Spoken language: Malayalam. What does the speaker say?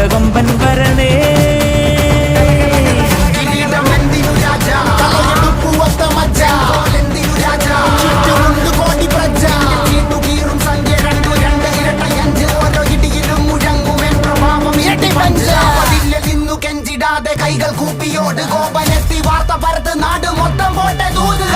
കൊമ്പൻ വരണേ. കൈകൾ കൂപ്പിയോട് കോപനെത്തി വാർത്ത പരത്ത് നാട് മൊത്തം പോട്ടെ ദൂത്.